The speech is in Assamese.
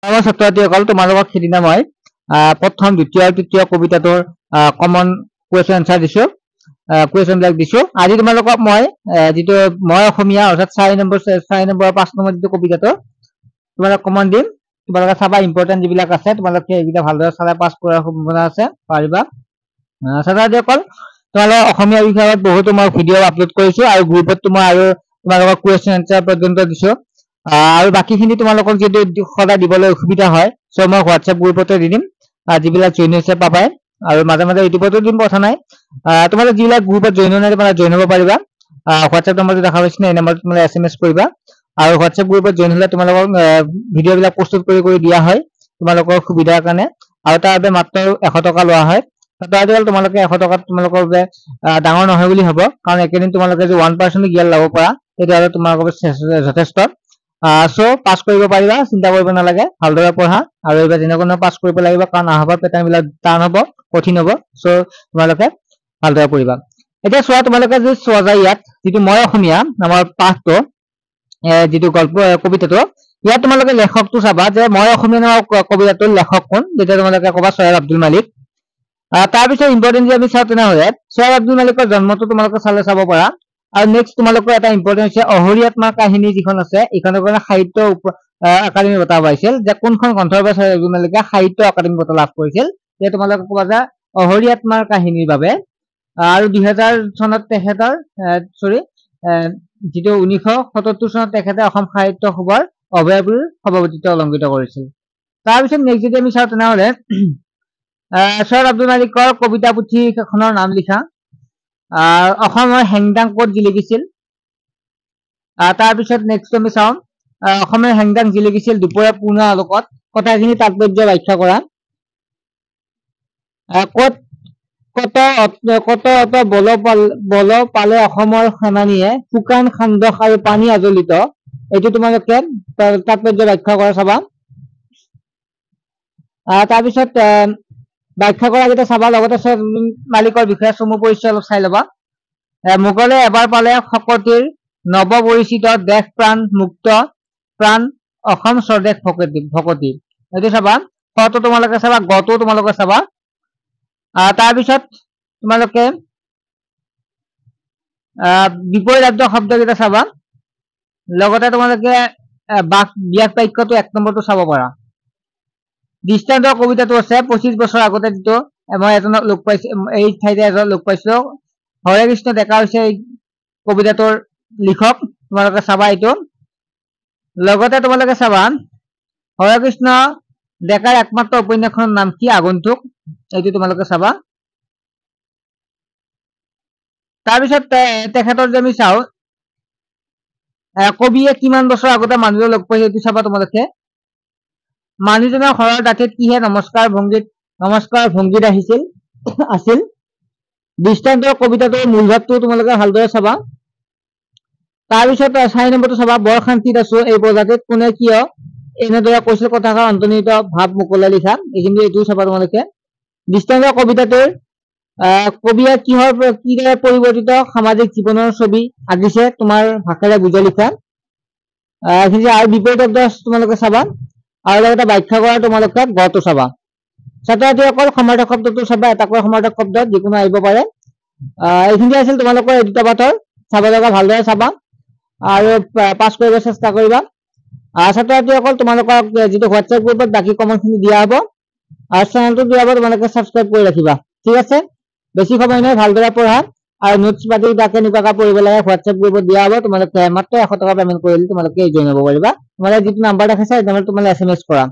আমাৰ ছাত্ৰ-ছাত্ৰীসকল তোমালোকক সিদিনা মই প্ৰথম দ্বিতীয় আৰু তৃতীয় কবিতাটোৰ কমন কুৱেশ্যন এনচাৰ দিছো, কুৱেশ্যন বিলাক দিছো। আজি তোমালোকক মই যিটো মই অসমীয়া অৰ্থাৎ 4 নম্বৰ 5 নম্বৰ যিটো কবিতাটো তোমালোকক কমন দিম। তোমালোকে চাবা ইম্পৰ্টেণ্ট যিবিলাক আছে তোমালোকে এইকেইটা ভালদৰে চালে পাছ কৰাৰ সম্ভাৱনা আছে, পাৰিবা। ছাত্ৰ-ছাত্ৰীসকল তোমালোকে অসমীয়া বিষয়ত বহুতো মই ভিডিঅ' আপলোড কৰিছো আৰু গ্ৰুপত মই আৰু তোমালোকক কুৱেশ্যন এনচাৰ পৰ্যন্ত দিছো। আৰু বাকীখিনি তোমালোকক যদি সদায় দিবলৈ অসুবিধা হয় চ' মই হোৱাটছএপ গ্ৰুপতে দি দিম, যিবিলাক জইন হৈছে পাবাই, আৰু মাজে মাজে ইউটিউবতো দিম, কথা নাই। তোমালোক যিবিলাক গ্ৰুপত জইন হোৱা নাই তোমালোকে জইন হ'ব পাৰিবা। হোৱাটছএপ নম্বৰটো দেখা পাইছে এই নম্বৰত তোমালোকে SMS কৰিবা, আৰু হোৱাটছএপ গ্ৰুপত জইন হ'লে তোমালোকক ভিডিঅ' বিলাক প্ৰস্তুত কৰি দিয়া হয় তোমালোকৰ সুবিধাৰ কাৰণে, আৰু তাৰ বাবে মাত্ৰ 100 টকা লোৱা হয়। আজিকালি তোমালোকে 100 টকাত তোমালোকৰ বাবে ডাঙৰ নহয় বুলি হ'ব, কাৰণ একেদিন তোমালোকে যে 1% জ্ঞান ল'ব পাৰা তেতিয়াহ'লে তোমালোকৰ যথেষ্ট। চ' পাছ কৰিব পাৰিবা, চিন্তা কৰিব নালাগে, ভালদৰে পঢ়া আৰু এইবাৰ যেনেকৈ পাছ কৰিব লাগিব, কাৰণ অহাবাৰ পেটাৰ্ণ বিলাক টান হ'ব, কঠিন হ'ব। চ' তোমালোকে ভালদৰে পঢ়িবা। এতিয়া চোৱা, তোমালোকে যদি চোৱা যায় ইয়াত যিটো মই অসমীয়া আমাৰ পাঠটো, যিটো গল্প কবিতাটো, ইয়াত তোমালোকে লেখকটো চাবা যে মই অসমীয়া নামৰ কবিতাটোৰ লেখক কোন, তেতিয়া তোমালোকে ক'বা চয়াব আব্দুল মালিক। তাৰপিছত ইম্পৰ্টেণ্ট যদি আমি চাওঁ তেনেহ'লে চয়াব আব্দুল মালিকৰ জন্মটো তোমালোকে চাব পাৰা। আৰু নেক্সট তোমালোকৰ এটা ইম্পৰ্টেণ্ট হৈছে অহৰি আত্মাৰ কাহিনী যিখন আছে, এইখনৰ কাৰণে সাহিত্য একাডেমি বঁটা পাইছিল। যে কোনখন গ্ৰন্থৰ পৰা চয়াব আব্দুল মালিকে সাহিত্য একাডেমি বঁটা লাভ কৰিছিল, তেতিয়া তোমালোকে ক'বা যে অহৰি আত্মাৰ কাহিনীৰ বাবে। আৰু 2000 চনত তেখেতৰ যিটো 1977 চনত তেখেতে অসম সাহিত্য সভাৰ অভয়াপুৰীৰ সভাপতিত্ব অলংকৃত কৰিছিল। তাৰপিছত নেক্সট যদি আমি চাওঁ তেনেহ'লে চয়াব আব্দুল মালিকৰ কবিতা পুথি কেইখনৰ নাম লিখা। অসমৰ হেংদাং ক'ত জিলিকিছিল। তাৰপিছত নেক্সট আমি চাওঁ অসমৰ হেংদাং জিলিকিছিল দুপৰীয়া পূৰ্ণ আলোকত, কথাখিনি তাৎপৰ্য ব্যাখ্যা কৰা। কত বল পালে অসমৰ সেনানীয়ে, শুকান খান্দক আৰু পানী আজলিত, এইটো তোমালোকে তাৎপৰ্য ব্যাখ্যা কৰা চাবা। তাৰপিছত ব্যাখ্যা কৰা কেইটা চাবা, লগতে চয়াব মালিকৰ বিষয়ে চমু পৰিচয় অলপ চাই ল'বা। মোগলে এবাৰ পালে শকতিৰ নৱ পৰিচিত, দেশ প্ৰাণ মুক্ত প্ৰাণ অসম স্বদেশ ভকতি, এইটো চাবা। খটো তোমালোকে চাবা, গটো তোমালোকে চাবা। তাৰপিছত তোমালোকে বিপৰীতাৰ্থ শব্দকেইটা চাবা, লগতে তোমালোকে ব্যাস বাক্যটো 1 নম্বৰটো চাব পাৰা। দৃষ্টান্ত কবিতাটো আছে 25 বছৰ আগতে, যিটো মই এজনক লগ পাইছো, এই ঠাইতে এজনক লগ পাইছো, হৰে কৃষ্ণ ডেকা হৈছে এই কবিতাটোৰ লিখক, তোমালোকে চাবা এইটো। লগতে তোমালোকে চাবা হৰে কৃষ্ণ ডেকাৰ একমাত্ৰ উপন্যাসখনৰ নাম কি, আগন্তুক, এইটো তোমালোকে চাবা। তাৰপিছত তেখেতৰ যে আমি চাওঁ কবিয়ে কিমান বছৰ আগতে মানুহজন লগ পাইছে, এইটো চাবা তোমালোকে। মানুহজনৰ ঘৰৰ দাঁতিত কিহে নমস্কাৰ ভংগীত আছিল। দৃষ্টান্ত কবিতাটোৰ মূল ভাৱটো তোমালোকে ভালদৰে চাবা। তাৰপিছত 4 নম্বৰটো চাবা, বৰ শান্তিত আছো এই প্ৰজাতিত কোনে কিয় এনেদৰে কৈছিল, কথাষাৰ অন্তৰ্নিহিত ভাৱ মোকলাই লিখা, এইটোও চাবা তোমালোকে। দৃষ্টান্ত কবিতাটোৰ কবিয়ে কিদৰে পৰিৱৰ্তিত সামাজিক জীৱনৰ ছবি আঁকিছে তোমাৰ ভাষাৰে বুজাই লিখা, আৰু বিপৰীত তোমালোকে চাবা। আৰু লগতে ব্যাখ্যা কৰা তোমালোকে গটো চাবা। ছাত্ৰ-ছাত্ৰীসকল সমাৰ্থক শব্দটো চাবা, এটাকৈ সমাৰ্থক শব্দ যিকোনো আহিব পাৰে। এইখিনি আছিল তোমালোকৰ এই দুটা পাঠৰ, চাব লগা ভালদৰে চাবা আৰু পাছ কৰিব চেষ্টা কৰিবা। ছাত্ৰ-ছাত্ৰীসকল তোমালোকক যিটো হোৱাটছএপ গ্ৰুপত বাকী কমনখিনি দিয়া হ'ব, আৰু চেনেলটো দিয়া হ'ব, তোমালোকে ছাবস্ক্ৰাইব কৰি ৰাখিবা, ঠিক আছে। বেছি সময় নহয়, ভালদৰে পঢ়া আৰু নোটছ পাতি কেনেকুৱাকৈ পঢ়িব লাগে হোৱাটছএপ গ্ৰুপত দিয়া হ'ব। তোমালোকে মাত্ৰ 100 টকা পেমেণ্ট কৰিলে তোমালোকে জইন হ'ব পাৰিবা। তোমালোকে যিটো নাম্বাৰ দেখাইছা সেই নাম্বাৰত তোমালোকে SMS কৰা।